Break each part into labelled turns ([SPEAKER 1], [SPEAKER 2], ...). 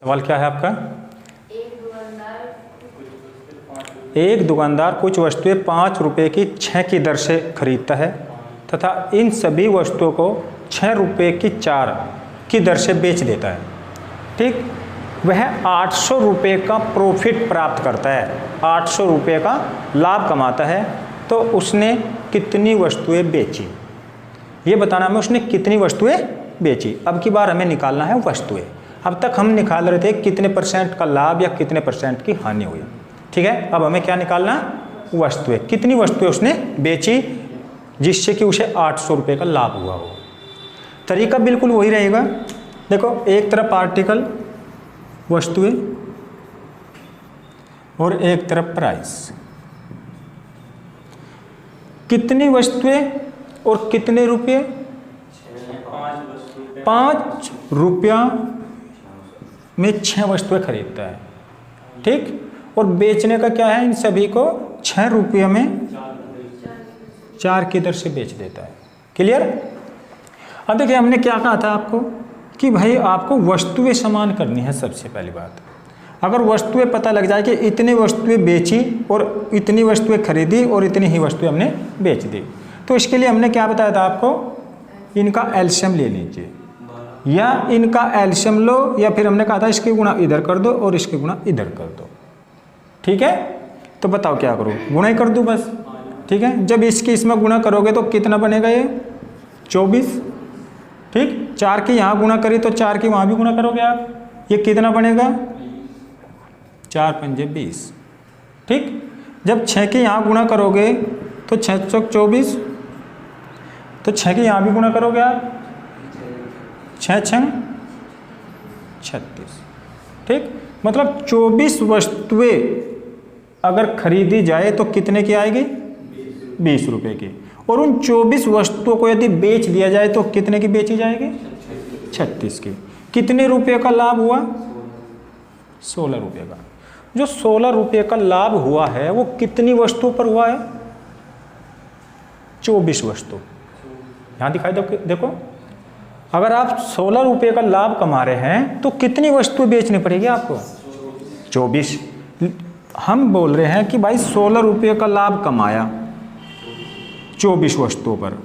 [SPEAKER 1] सवाल क्या है आपका? एक दुकानदार कुछ वस्तुएं 5 रुपये की 6 की दर से खरीदता है तथा इन सभी वस्तुओं को 6 रुपये की 4 की दर से बेच देता है। ठीक, वह 800 रुपये का प्रॉफिट प्राप्त करता है, 800 रुपये का लाभ कमाता है। तो उसने कितनी वस्तुएं बेची, ये बताना हमें उसने कितनी वस्तुएं बेची। अब की बार हमें निकालना है वस्तुएं। अब तक हम निकाल रहे थे कितने परसेंट का लाभ या कितने परसेंट की हानि हुई। ठीक है, अब हमें क्या निकालना? वस्तुएं। कितनी वस्तुएं उसने बेची जिससे कि उसे 800 रुपये का लाभ हुआ हो। तरीका बिल्कुल वही रहेगा। देखो, एक तरफ आर्टिकल वस्तुएं और एक तरफ प्राइस। कितनी वस्तुएं और कितने रुपये? 5 रुपया में 6 वस्तुएं खरीदता है। ठीक, और बेचने का क्या है? इन सभी को 6 रुपये में 4 की दर से बेच देता है। क्लियर? अब देखिए, हमने क्या कहा था आपको कि भाई आपको वस्तुएं समान करनी है। सबसे पहली बात, अगर वस्तुएं पता लग जाए कि इतनी वस्तुएं बेची और इतनी वस्तुएं खरीदी और इतनी ही वस्तुएं हमने बेच दी, तो इसके लिए हमने क्या बताया था आपको? इनका एलसीएम ले लीजिए, या इनका एलसीएम लो, या फिर हमने कहा था इसके गुणा इधर कर दो और इसके गुणा इधर कर दो। ठीक है, तो बताओ क्या करो? गुणा ही कर दो बस। ठीक है, जब इसकी इसमें गुणा करोगे तो कितना बनेगा? ये 24। ठीक, 4 की यहाँ गुणा करी तो 4 की वहाँ भी गुणा करोगे आप, ये कितना बनेगा? 4 पंजे 20। ठीक, जब 6 की यहाँ गुणा करोगे तो 6 चौक 24, तो 6 की यहाँ भी गुणा करोगे आप, 6 छंग 36। ठीक, मतलब 24 वस्तुएं अगर खरीदी जाए तो कितने की आएगी? 20 रुपये की। और उन 24 वस्तुओं को यदि बेच दिया जाए तो कितने की बेची जाएगी? 36 की। कितने रुपये का लाभ हुआ? 16 रुपये का। जो 16 रुपये का लाभ हुआ है वो कितनी वस्तुओं पर हुआ है? 24 वस्तु। यहाँ दिखाई देखो, अगर आप 16 रुपये का लाभ कमा रहे हैं तो कितनी वस्तुएं बेचनी पड़ेगी आपको? 24। हम बोल रहे हैं कि भाई 16 रुपये का लाभ कमाया 24 वस्तुओं पर।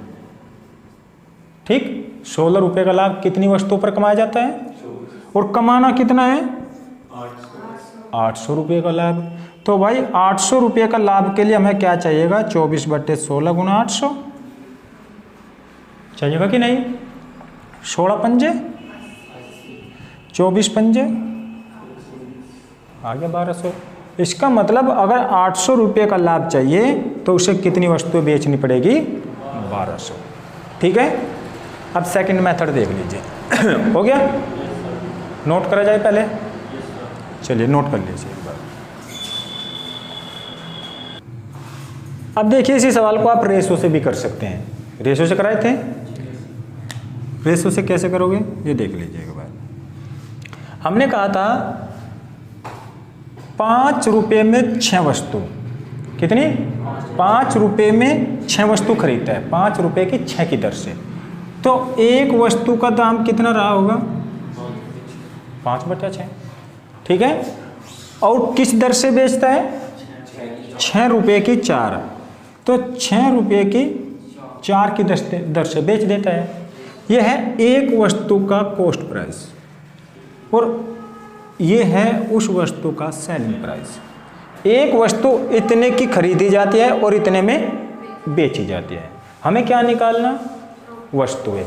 [SPEAKER 1] ठीक, 16 रुपये का लाभ कितनी वस्तुओं पर कमाया जाता है? और कमाना कितना है? 800 रुपये का लाभ। तो भाई 800 रुपये का लाभ के लिए हमें क्या चाहिएगा? 24/16 गुणा 800 चाहिएगा कि नहीं? 16 पंजे 24 पंजे आ गया 1200। इसका मतलब अगर 800 रुपये का लाभ चाहिए तो उसे कितनी वस्तुएं बेचनी पड़ेगी? 1200। ठीक है, अब सेकंड मेथड देख लीजिए। हो गया? नोट करा जाए पहले? चलिए नोट कर लीजिए एक बार। अब देखिए, इसी सवाल को आप रेशो से भी कर सकते हैं। रेशो से कराए थे, रेशो से कैसे करोगे ये देख लीजिए एक बार। हमने कहा था 5 रुपये में 6 वस्तु। कितनी? 5 रुपये में 6 वस्तु खरीदता है, 5 रुपये की 6 की दर से। तो एक वस्तु का दाम कितना रहा होगा? 5/6। ठीक है, और किस दर से बेचता है? 6 रुपये की 4। तो 6 रुपये की 4 की दर से बेच देता है। यह है एक वस्तु का कॉस्ट प्राइस और यह है उस वस्तु का सेलिंग प्राइस। एक वस्तु इतने की खरीदी जाती है और इतने में बेची जाती है। हमें क्या निकालना? वस्तुएं।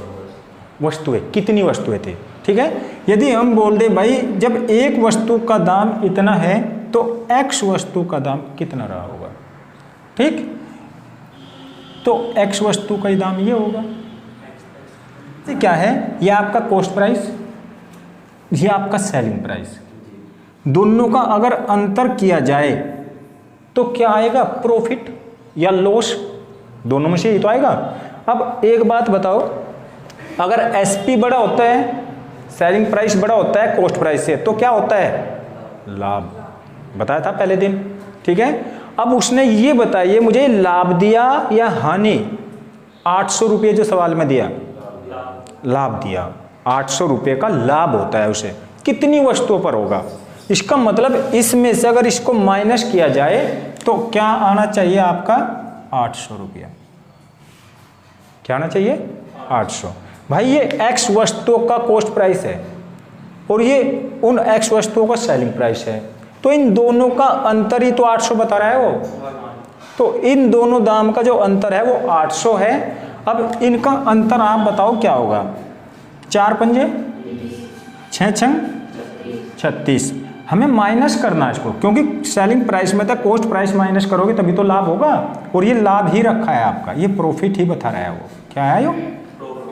[SPEAKER 1] वस्तुएं कितनी वस्तुएं थी? ठीक है, यदि हम बोल दें भाई जब एक वस्तु का दाम इतना है तो x वस्तु का दाम कितना रहा होगा? ठीक, तो x वस्तु का दाम ये होगा। ये क्या है? ये आपका कॉस्ट प्राइस, ये आपका सेलिंग प्राइस। दोनों का अगर अंतर किया जाए तो क्या आएगा? प्रॉफिट या लॉस, दोनों में से ही तो आएगा। अब एक बात बताओ, अगर एसपी बड़ा होता है, सेलिंग प्राइस बड़ा होता है कॉस्ट प्राइस से, तो क्या होता है? लाभ। बताया था पहले दिन। ठीक है, अब उसने ये बताइए मुझे, लाभ दिया या हानि? 800 रुपये जो सवाल में दिया, लाभ दिया। 800 रुपये का लाभ होता है उसे। कितनी वस्तुओं पर होगा। इसका मतलब इसमें से अगर इसको माइनस किया जाए तो क्या आना चाहिए आपका 800 रुपया। क्या आना चाहिए 800। भाई ये x वस्तुओं का कॉस्ट प्राइस है और ये उन x वस्तुओं का सेलिंग प्राइस है, तो इन दोनों का अंतर ही तो 800 बता रहा है वो। तो इन दोनों दाम का जो अंतर है वो 800 है। अब इनका अंतर आप बताओ क्या होगा। 4 पंजे 6 छंग 36। हमें माइनस करना है इसको, क्योंकि सेलिंग प्राइस में तक कॉस्ट प्राइस माइनस करोगे तभी तो लाभ होगा, और ये लाभ ही रखा है आपका, ये प्रॉफिट ही बता रहा है वो। क्या है यो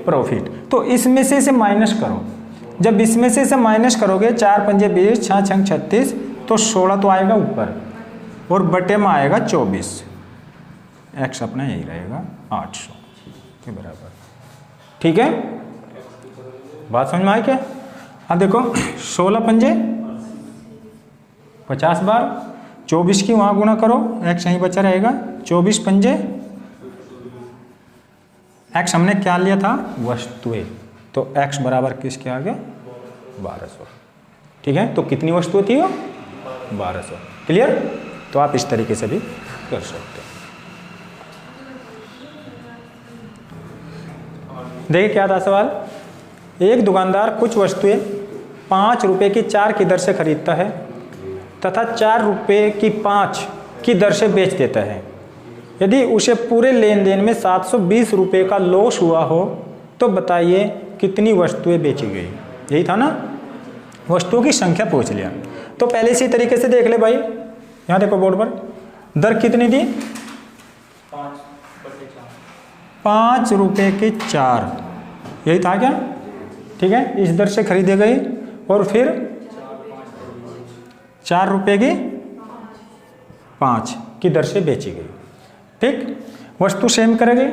[SPEAKER 1] प्रॉफिट। तो इसमें से इसे माइनस करो। जब इसमें से इसे माइनस करोगे 4 पंजे 20 6 छंग 36, तो 16 तो आएगा ऊपर और बटे में आएगा 24। एक्स अपना यही रहेगा 800 के बराबर। ठीक है, बात समझ में आई क्या। अब देखो 16 पंजे 50 बार, 24 की वहाँ गुणा करो, एक्स यहीं बचा रहेगा। 24 पंजे, एक्स हमने क्या लिया था वस्तुएं, तो एक्स बराबर किसके आ गया 1200। ठीक है, तो कितनी वस्तुएं थी वो 1200। क्लियर। तो आप इस तरीके से भी कर सकते हो। देखिए क्या था सवाल। एक दुकानदार कुछ वस्तुएं 5 रुपए की 4 की दर से खरीदता है तथा 4 रुपए की 5 की दर से बेच देता है। यदि उसे पूरे लेन देन में 720 रुपये का लॉस हुआ हो तो बताइए कितनी वस्तुएं बेची गई। यही था ना, वस्तुओं की संख्या पूछ लिया। तो पहले इसी तरीके से देख ले भाई, यहाँ देखो बोर्ड पर दर कितनी थी 5 रुपये की 4, यही था क्या। ठीक है, इस दर से खरीदी गई और फिर 4 रुपये की 5 की दर से बेची गई। ठीक, वस्तु सेम करेंगे,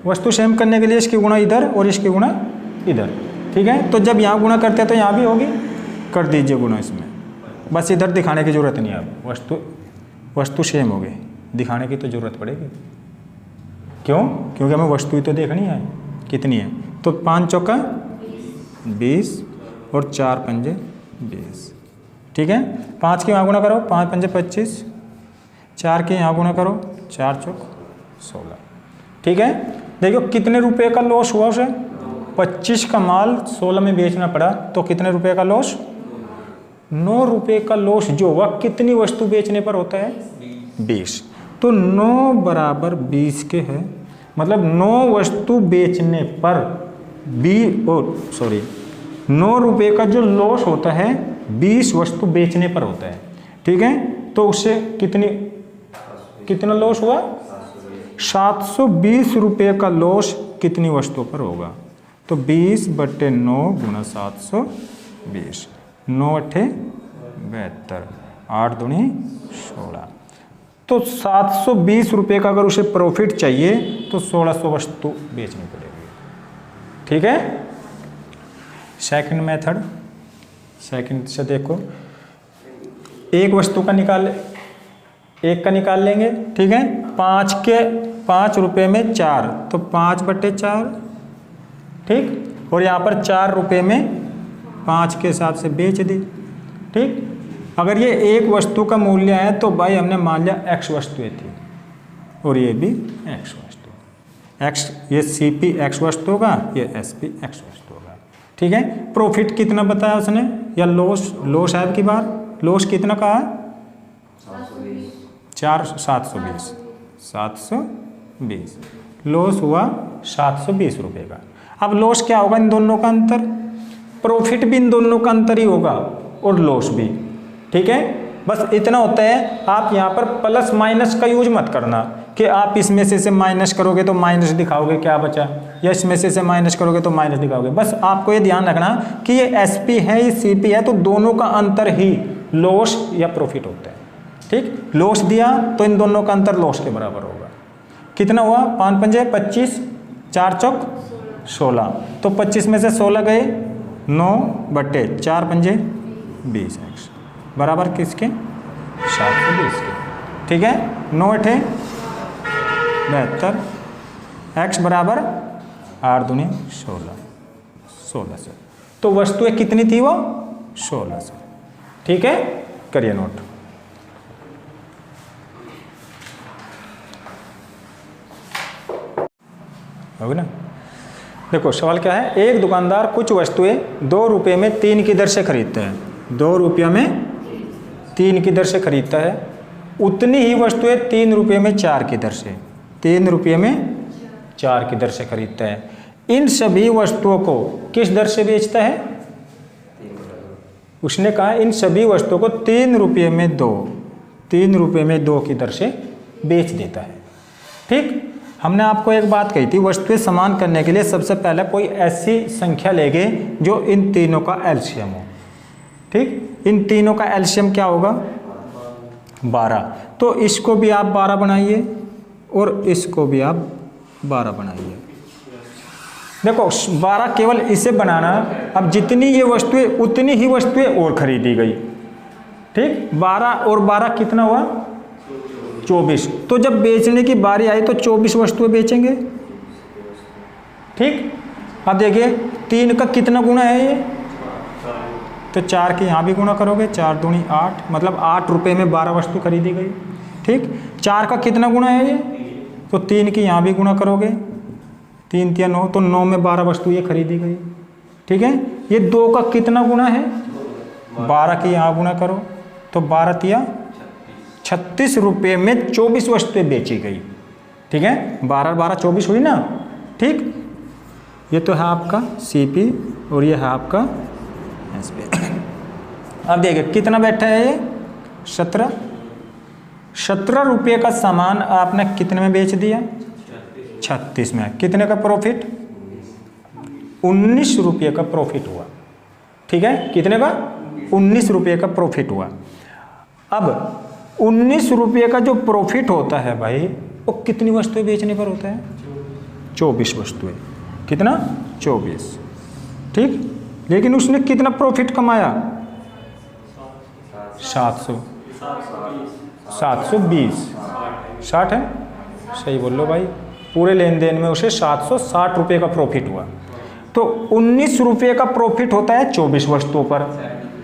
[SPEAKER 1] वस्तु सेम करने के लिए इसकी गुणा इधर और इसकी गुणा इधर। ठीक है, तो जब यहाँ गुणा करते हैं तो यहाँ भी होगी, कर दीजिए गुणा इसमें, बस इधर दिखाने की जरूरत नहीं है। अब वस्तु सेम हो गई, दिखाने की तो जरूरत पड़ेगी। क्यों, क्योंकि हमें वस्तु ही तो देखनी है कितनी है। तो 5 चौका 20 और 4 पंजे 20। ठीक है, 5 के यहाँ गुणा करो, 5 पंजे 25, 4 के यहाँ गुणा करो, 4 चौक 16। ठीक है, देखो कितने रुपए का लॉस हुआ उसे, 25 का माल 16 में बेचना पड़ा, तो कितने रुपए का लॉस 9 रुपये का लॉस जो हुआ कितनी वस्तु बेचने पर होता है 20। तो 9 बराबर 20 के है, मतलब 9 वस्तु बेचने पर 9 रुपये का जो लॉस होता है 20 वस्तु बेचने पर होता है। ठीक है, तो उससे कितना लॉस हुआ 720 रुपये का लॉस कितनी वस्तुओं पर होगा। तो 20/9 गुणा 720, 9 अट्ठे 72, 8 दूनी 16। तो 720 रुपये का अगर उसे प्रॉफिट चाहिए तो 1600 वस्तु बेचनी पड़ेगी। ठीक है, सेकंड मेथड, सेकंड से देखो, एक वस्तु का एक का निकाल लेंगे। ठीक है, 5 रुपये में 4, तो 5/4। ठीक, और यहाँ पर 4 रुपये में 5 के हिसाब से बेच दी। ठीक, अगर ये एक वस्तु का मूल्य है तो भाई हमने मान लिया x वस्तुएं थी और ये भी x वस्तु, x ये CP x वस्तु होगा, ये SP x वस्तु होगा। ठीक है, प्रॉफिट कितना बताया उसने, या लॉस है की बार, लॉस कितना कहा 720 लॉस हुआ 720 रुपये का। अब लॉस क्या होगा इन दोनों का अंतर, प्रॉफिट भी इन दोनों का अंतर ही होगा और लॉस भी। ठीक है, बस इतना होता है। आप यहाँ पर प्लस माइनस का यूज मत करना कि आप इसमें से माइनस करोगे तो माइनस दिखाओगे क्या बचा, या इसमें से माइनस करोगे तो माइनस दिखाओगे। बस आपको ये ध्यान रखना कि ये SP है ये CP है, तो दोनों का अंतर ही लॉस या प्रॉफिट होता है। ठीक, लॉस दिया तो इन दोनों का अंतर लॉस के बराबर होगा। कितना हुआ 5 पंजे 25, 4 चौक 16, तो 25 में से 16 गए, 9/4 पंजे 20 एक्स बराबर किसके 720 के। ठीक है, 9 अठे 72, एक्स बराबर 8 दूनी 16 1600। तो वस्तुएं कितनी थी वो 1600। ठीक है, करिए नोट। होगा ना। देखो सवाल क्या है, एक दुकानदार कुछ वस्तुएं 2 रुपये में 3 की दर से खरीदता है। 2 रुपये में 3 की दर से खरीदता है। उतनी ही वस्तुएं 3 रुपये में 4 की दर से, 3 रुपये में 4 की दर से खरीदता है। इन सभी वस्तुओं को किस दर से बेचता है? उसने कहा इन सभी वस्तुओं को 3 रुपये में 2, 3 रुपये में 2 की दर से बेच देता है। ठीक, हमने आपको एक बात कही थी, वस्तुएं समान करने के लिए सबसे पहले कोई ऐसी संख्या लेंगे जो इन तीनों का एलसीएम हो। ठीक, इन तीनों का एलसीएम क्या होगा? 12। तो इसको भी आप 12 बनाइए और इसको भी आप 12 बनाइए। देखो 12 केवल इसे बनाना। अब जितनी ये वस्तुएं उतनी ही वस्तुएं और खरीदी गई। ठीक, 12 और 12 कितना हुआ? 24। तो जब बेचने की बारी आई तो 24 वस्तुएं बेचेंगे। ठीक, अब देखिए 3 का कितना गुना है ये? तो 4 की यहाँ भी गुना करोगे, 4 दूनी 8, मतलब 8 रुपये में 12 वस्तु खरीदी गई। ठीक, 4 का कितना गुना है ये? तो 3 की यहाँ भी गुना करोगे, 3 तिया 9, तो 9 में 12 वस्तु ये खरीदी गई। ठीक है, ये 2 का कितना गुना है? 12 की यहाँ गुना करो, तो 12 तिया 36 रुपये में 24 वस्तुएं बेची गई। ठीक है, 12 12 24 हुई ना। ठीक, ये तो है आपका सीपी और ये है आपका एसपी। अब देखिए कितना बैठा है ये? 17 रुपये का सामान आपने कितने में बेच दिया? 36 में। कितने का प्रॉफिट? 19 रुपये का प्रॉफिट हुआ। ठीक है, कितने का? 19 रुपये का प्रॉफिट हुआ। अब 19 रुपये का जो प्रॉफिट होता है भाई, वो कितनी वस्तुएं बेचने पर होता है? 24 वस्तुएं। कितना? 24। ठीक, लेकिन उसने कितना प्रॉफिट कमाया? 720। 60 है, सही बोल लो भाई। पूरे लेन देन में उसे 760 रुपये का प्रॉफिट हुआ। तो 19 रुपये का प्रॉफिट होता है 24 वस्तुओं पर,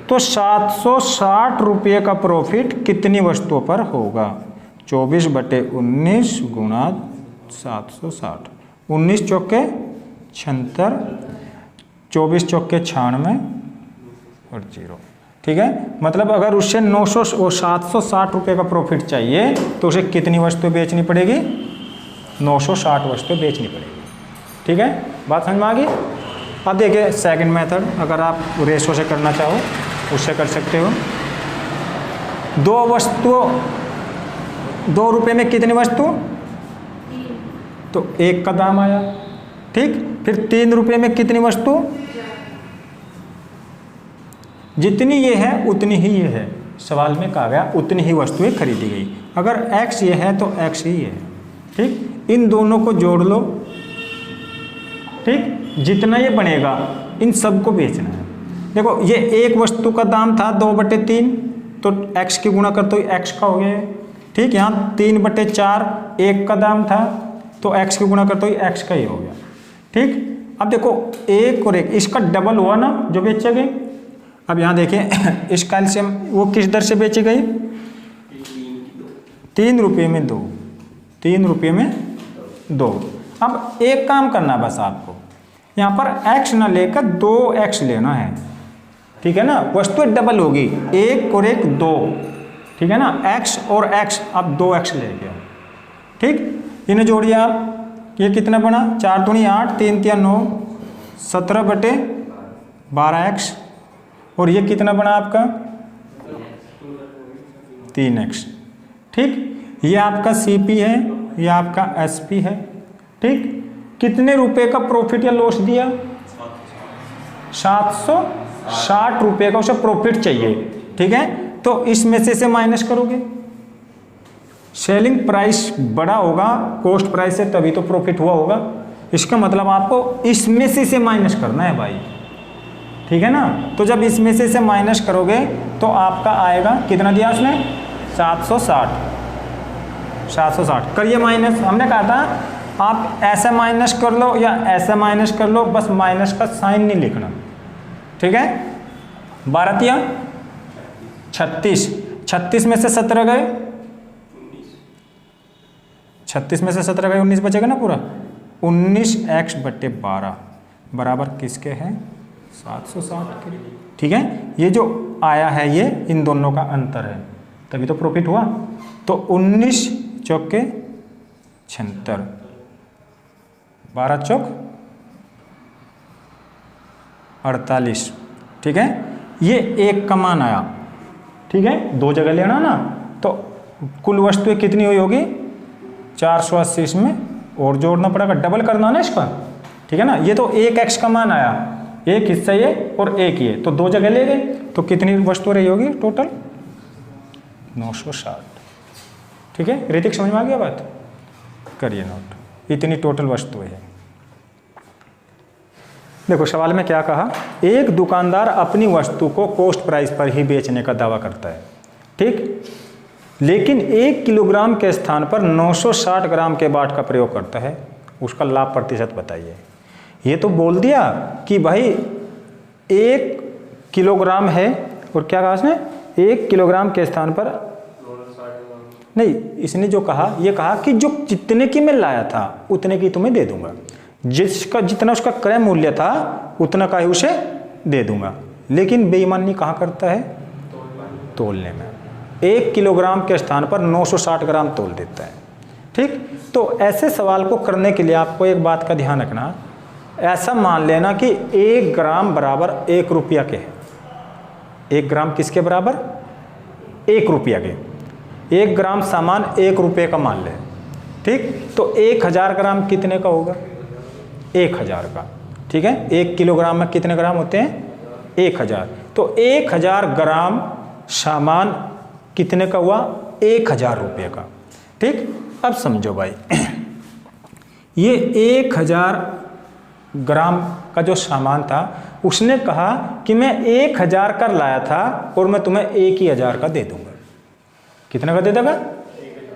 [SPEAKER 1] तो 760 रुपये का प्रॉफिट कितनी वस्तुओं पर होगा? 24/19 गुणा 760। 19 चौके 76, 24 चौके 96 और 0। ठीक है, मतलब अगर उससे 760 रुपये का प्रॉफिट चाहिए तो उसे कितनी वस्तुएं बेचनी पड़ेगी? 960 वस्तुएं बेचनी पड़ेगी। ठीक है, बात समझ में आ गई? अब देखिए सेकंड मेथड, अगर आप रेशो से करना चाहो उससे कर सकते हो। 2 रुपये में कितनी वस्तु? तो 1 का दाम आया। ठीक, फिर 3 रुपये में कितनी वस्तु? जितनी ये है उतनी ही ये है। सवाल में कहा गया उतनी ही वस्तुएं खरीदी गई। अगर x ये है तो x ही है। ठीक, इन दोनों को जोड़ लो। ठीक, जितना ये बनेगा इन सबको बेचना है। देखो ये एक वस्तु का दाम था 2/3, तो x की गुणा कर तो x का हो गया। ठीक, यहाँ 3/4 1 का दाम था, तो x की गुणा कर तो x का ही हो गया। ठीक, अब देखो 1 और 1 इसका डबल हुआ ना जो बेचे गए। अब यहाँ देखिए इस कैल्शियम वो किस दर से बेची गई? 3 रुपये में 2, 3 रुपये में 2। अब एक काम करना बस आपको, यहाँ पर x ना लेकर 2x लेना है। ठीक है ना, वस्तु डबल होगी, 1 और 1 2। ठीक है ना, x और x, अब 2x ले गया। ठीक, इन्हें जोड़िए आप, ये कितना बना? 4 दूनी 8, 3 तिया 9, 17/12x। और ये कितना बना आपका? 3x। ठीक, ये आपका CP है, ये आपका SP है। ठीक, कितने रुपए का प्रॉफिट या लॉस दिया? 760 रुपये का उसे प्रॉफिट चाहिए। ठीक है, तो इसमें से माइनस करोगे। सेलिंग प्राइस बड़ा होगा कॉस्ट प्राइस से, तभी तो प्रॉफिट हुआ होगा। इसका मतलब आपको इसमें से माइनस करना है भाई। ठीक है ना, तो जब इसमें से माइनस करोगे तो आपका आएगा, कितना दिया उसने? 760 करिए माइनस। हमने कहा था आप ऐसा माइनस कर लो या ऐसा माइनस कर लो, बस माइनस का साइन नहीं लिखना। ठीक है, 12 या 36, 36 में से 17 गए, 36 में से 17 गए, 19 बचेगा ना पूरा। 19x/12 बराबर किसके हैं? 760 के। ठीक है, ये जो आया है ये इन दोनों का अंतर है, तभी तो प्रॉफिट हुआ। तो 19 चौके 76, 12 चौक 48। ठीक है, ये एक का मान आया। ठीक है, दो जगह लेना ना, तो कुल वस्तुएं कितनी हुई होगी? 480। इसमें और जोड़ना पड़ेगा, डबल करना ना इसका। ठीक है ना, ये तो एक x का मान आया, एक हिस्सा ये और एक ये, तो दो जगह ले गए, तो कितनी वस्तु रही होगी टोटल? 960। ठीक है, ऋतिक समझ में आ गया बात? करिए नोट, इतनी टोटल वस्तुएं है। देखो सवाल में क्या कहा, एक दुकानदार अपनी वस्तु को कॉस्ट प्राइस पर ही बेचने का दावा करता है। ठीक, लेकिन 1 किलोग्राम के स्थान पर 960 ग्राम के बाट का प्रयोग करता है, उसका लाभ प्रतिशत बताइए। ये तो बोल दिया कि भाई 1 किलोग्राम है, और क्या कहा इसने? 1 किलोग्राम के स्थान पर नहीं, इसने जो कहा, ये कहा कि जो जितने की मैं लाया था उतने की तुम्हें दे दूंगा, जिसका जितना उसका क्रय मूल्य था उतना का ही उसे दे दूंगा। लेकिन बेईमानी कहाँ करता है? तोलने में। 1 किलोग्राम के स्थान पर 960 ग्राम तोल देता है। ठीक, तो ऐसे सवाल को करने के लिए आपको एक बात का ध्यान रखना, ऐसा मान लेना कि 1 ग्राम बराबर 1 रुपया के है। 1 ग्राम किसके बराबर? 1 रुपया के। 1 ग्राम सामान 1 रुपये का मान ले। ठीक, तो 1000 ग्राम कितने का होगा? 1000 का। ठीक है, 1 किलोग्राम में कितने ग्राम होते हैं? 1000। तो 1000 ग्राम सामान कितने का हुआ? 1000 रुपये का। ठीक, अब समझो भाई, ये 1000 ग्राम का जो सामान था, उसने कहा कि मैं 1000 का लाया था और मैं तुम्हें 1000 का दे दूंगा। कितने का दे देगा?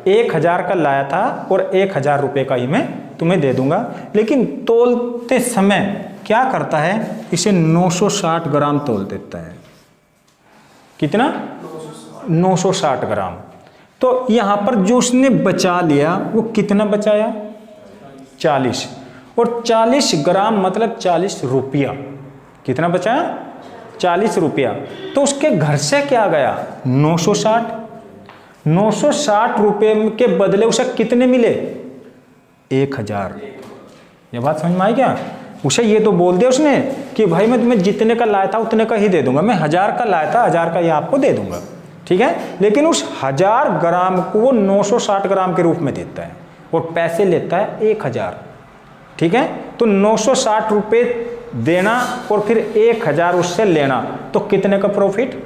[SPEAKER 1] 1000 का लाया था और 1000 रुपये का ही मैं तुम्हें दे दूंगा। लेकिन तोलते समय क्या करता है? इसे 960 ग्राम तोल देता है। कितना? 960 ग्राम। तो यहां पर जो उसने बचा लिया वो कितना बचाया? 40। और 40 ग्राम मतलब 40 रुपया। कितना बचाया? 40 रुपया। तो उसके घर से क्या गया? 960। 960 रुपये के बदले उसे कितने मिले? 1000। ये बात समझ में आई क्या? उसे ये तो बोल दिया उसने कि भाई मैं तुम्हें जितने का लाया था उतने का ही दे दूंगा, मैं 1000 का लाया था 1000 का ये आपको दे दूंगा। ठीक है, लेकिन उस 1000 ग्राम को वो 960 ग्राम के रूप में देता है और पैसे लेता है 1000। ठीक है, तो 960 रुपये देना और फिर 1000 उससे लेना, तो कितने का प्रॉफिट?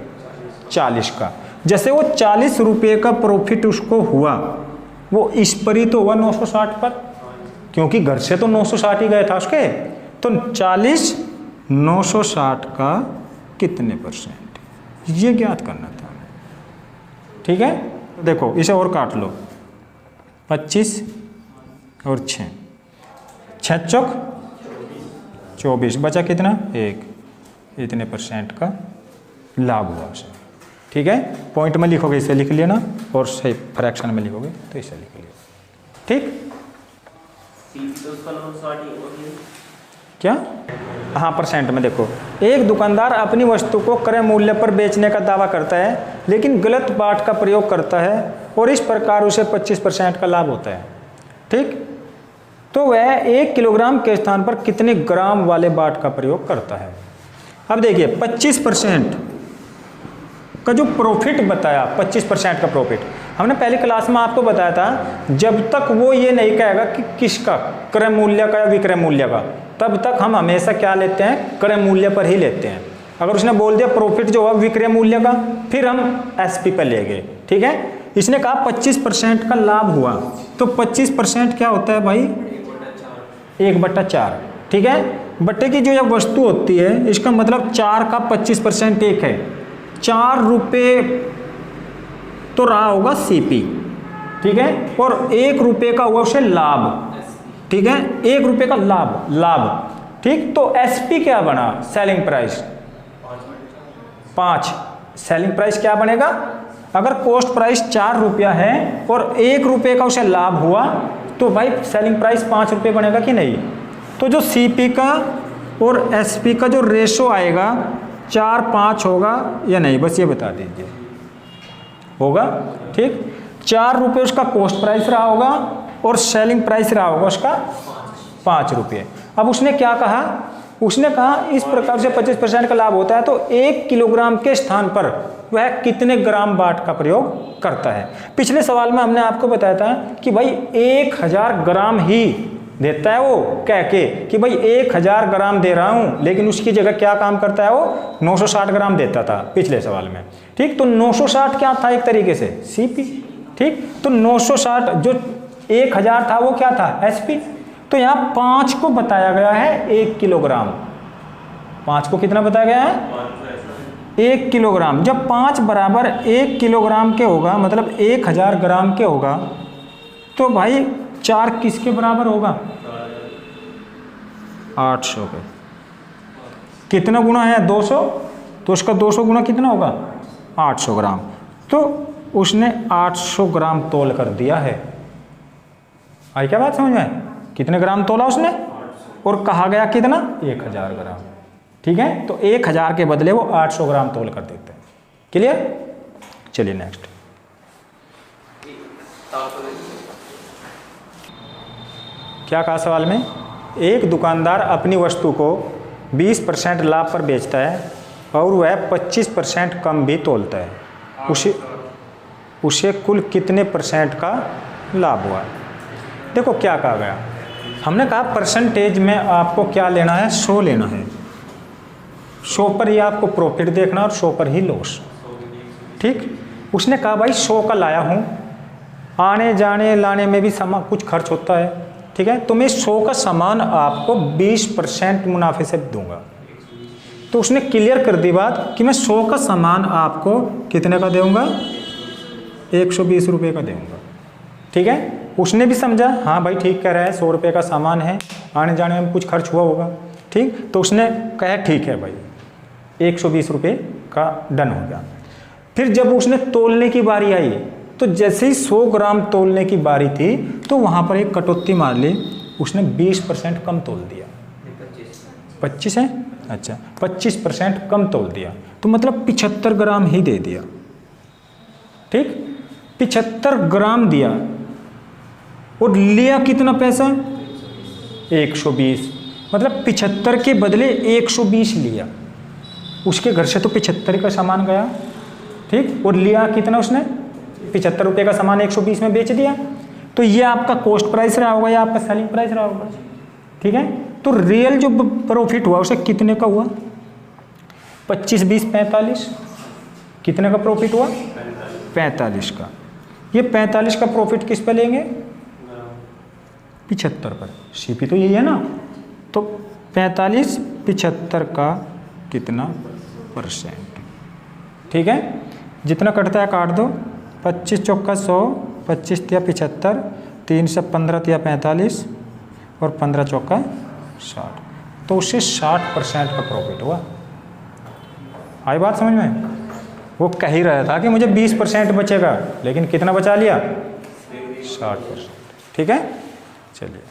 [SPEAKER 1] 40 का। जैसे वो 40 रुपये का प्रॉफिट उसको हुआ, वो इस पर ही तो हुआ 960 पर, क्योंकि घर से तो 960 ही गए था उसके। तो 40 960 का कितने परसेंट, ये ज्ञात करना था। ठीक है, देखो इसे और काट लो, 25 और 6, 6 चौक 24, बचा कितना? 1। इतने परसेंट का लाभ हुआ उसे। ठीक है, पॉइंट में लिखोगे इसे लिख लेना, और सही फ्रैक्शन में लिखोगे तो इसे लिख लिया। ठीक, क्या? हाँ, परसेंट में देखो, एक दुकानदार अपनी वस्तु को क्रय मूल्य पर बेचने का दावा करता है लेकिन गलत बाट का प्रयोग करता है और इस प्रकार उसे 25% का लाभ होता है। ठीक, तो वह 1 किलोग्राम के स्थान पर कितने ग्राम वाले बाट का प्रयोग करता है? अब देखिए 25% का जो प्रॉफिट बताया, 25% का प्रॉफिट, हमने पहली क्लास में आपको बताया था, जब तक वो ये नहीं कहेगा कि किसका, क्रय मूल्य का या विक्रय मूल्य का, तब तक हम हमेशा क्या लेते हैं? क्रय मूल्य पर ही लेते हैं। अगर उसने बोल दिया प्रॉफिट जो हुआ विक्रय मूल्य का, फिर हम एसपी पर ले गए। ठीक है, इसने कहा 25% का लाभ हुआ, तो 25% क्या होता है भाई? 1/4। ठीक है, बट्टे की जो यह वस्तु होती है, इसका मतलब 4 का 25% एक है, 4 रुपये तो रहा होगा सीपी। ठीक है, और 1 रुपये का हुआ उसे लाभ। ठीक है, 1 रुपये का लाभ। ठीक, तो एसपी क्या बना? Selling price. 5, सेलिंग प्राइस क्या बनेगा? अगर कॉस्ट प्राइस 4 रुपया है और 1 रुपये का उसे लाभ हुआ तो भाई सेलिंग प्राइस 5 रुपये बनेगा कि नहीं? तो जो CP का और SP का जो रेशो आएगा 4-5 होगा या नहीं, बस ये बता दीजिए। होगा, ठीक। 4 रुपये उसका कॉस्ट प्राइस रहा होगा और सेलिंग प्राइस रहा होगा उसका 5 रुपये। अब उसने क्या कहा? उसने कहा इस प्रकार से 25% का लाभ होता है तो 1 किलोग्राम के स्थान पर वह कितने ग्राम बाट का प्रयोग करता है। पिछले सवाल में हमने आपको बताया था कि भाई 1000 ग्राम ही देता है वो, कह के कि भाई 1000 ग्राम दे रहा हूं, लेकिन उसकी जगह क्या काम करता है वो 960 ग्राम देता था पिछले सवाल में, ठीक। तो 960 क्या था? एक तरीके से CP, ठीक। तो 960 जो 1000 था वो क्या था? SP। तो यहाँ 5 को बताया गया है 1 किलोग्राम। 5 को कितना बताया गया है? 1 किलोग्राम। जब 5 बराबर 1 किलोग्राम के होगा, मतलब 1000 ग्राम के होगा, तो भाई 4 किसके बराबर होगा? 800 के। कितना गुना है? 200। तो उसका 200 गुना कितना होगा? 800 ग्राम। तो उसने 800 ग्राम तोल कर दिया है। आई क्या बात समझ में? कितने ग्राम तोला उसने और कहा गया कितना? 1000 ग्राम, ठीक है। तो 1000 के बदले वो 800 ग्राम तोल कर देते हैं। क्लियर? चलिए नेक्स्ट। क्या कहा सवाल में? एक दुकानदार अपनी वस्तु को 20% लाभ पर बेचता है और वह 25% कम भी तोलता है, उसे कुल कितने % का लाभ हुआ? देखो क्या कहा गया, हमने कहा परसेंटेज में आपको क्या लेना है? 100 लेना है। 100 पर ही आपको प्रॉफिट देखना और 100 पर ही लॉस, ठीक। उसने कहा भाई 100 का लाया हूँ, आने जाने लाने में भी सामान कुछ खर्च होता है, ठीक है। तो मैं 100 का सामान आपको 20% मुनाफे से दूंगा। तो उसने क्लियर कर दी बात कि मैं 100 का सामान आपको कितने का दूंगा? 120 रुपये का दूंगा, ठीक है। उसने भी समझा, हाँ भाई ठीक कह रहा है, 100 रुपये का सामान है, आने जाने में कुछ खर्च हुआ होगा, ठीक। तो उसने कहा ठीक है भाई, 120 रुपये का डन हो गया। फिर जब उसने तोलने की बारी आई, तो जैसे ही 100 ग्राम तोलने की बारी थी तो वहाँ पर एक कटौती मार ली, उसने 20% कम तोल दिया। 25 है? अच्छा, 25% कम तोल दिया, तो मतलब 75 ग्राम ही दे दिया, ठीक। 75 ग्राम दिया और लिया कितना पैसा? 120। मतलब 75 के बदले 120 लिया। उसके घर से तो 75 का सामान गया, ठीक। और लिया कितना उसने? 75 रुपये का सामान 120 में बेच दिया। तो ये आपका कॉस्ट प्राइस रहा होगा या आपका सेलिंग प्राइस रहा होगा, ठीक है। तो रियल जो प्रॉफिट हुआ उसे कितने का हुआ? 25, 20, 45। कितने का प्रॉफिट हुआ? 45 का। ये 45 का प्रॉफिट किस पे लेंगे? 75 पर। CP तो यही है ना। तो 45 75 का कितना %? ठीक है, जितना कटता है काट दो। 25 चौका 100, 25 तिया 75, 3 से 15 तिया 45 और 15 चौका 60। तो उससे 60% का प्रॉफिट हुआ। आई बात समझ में? वो कह ही रहा था कि मुझे 20% बचेगा, लेकिन कितना बचा लिया? 60%। ठीक है, चलिए।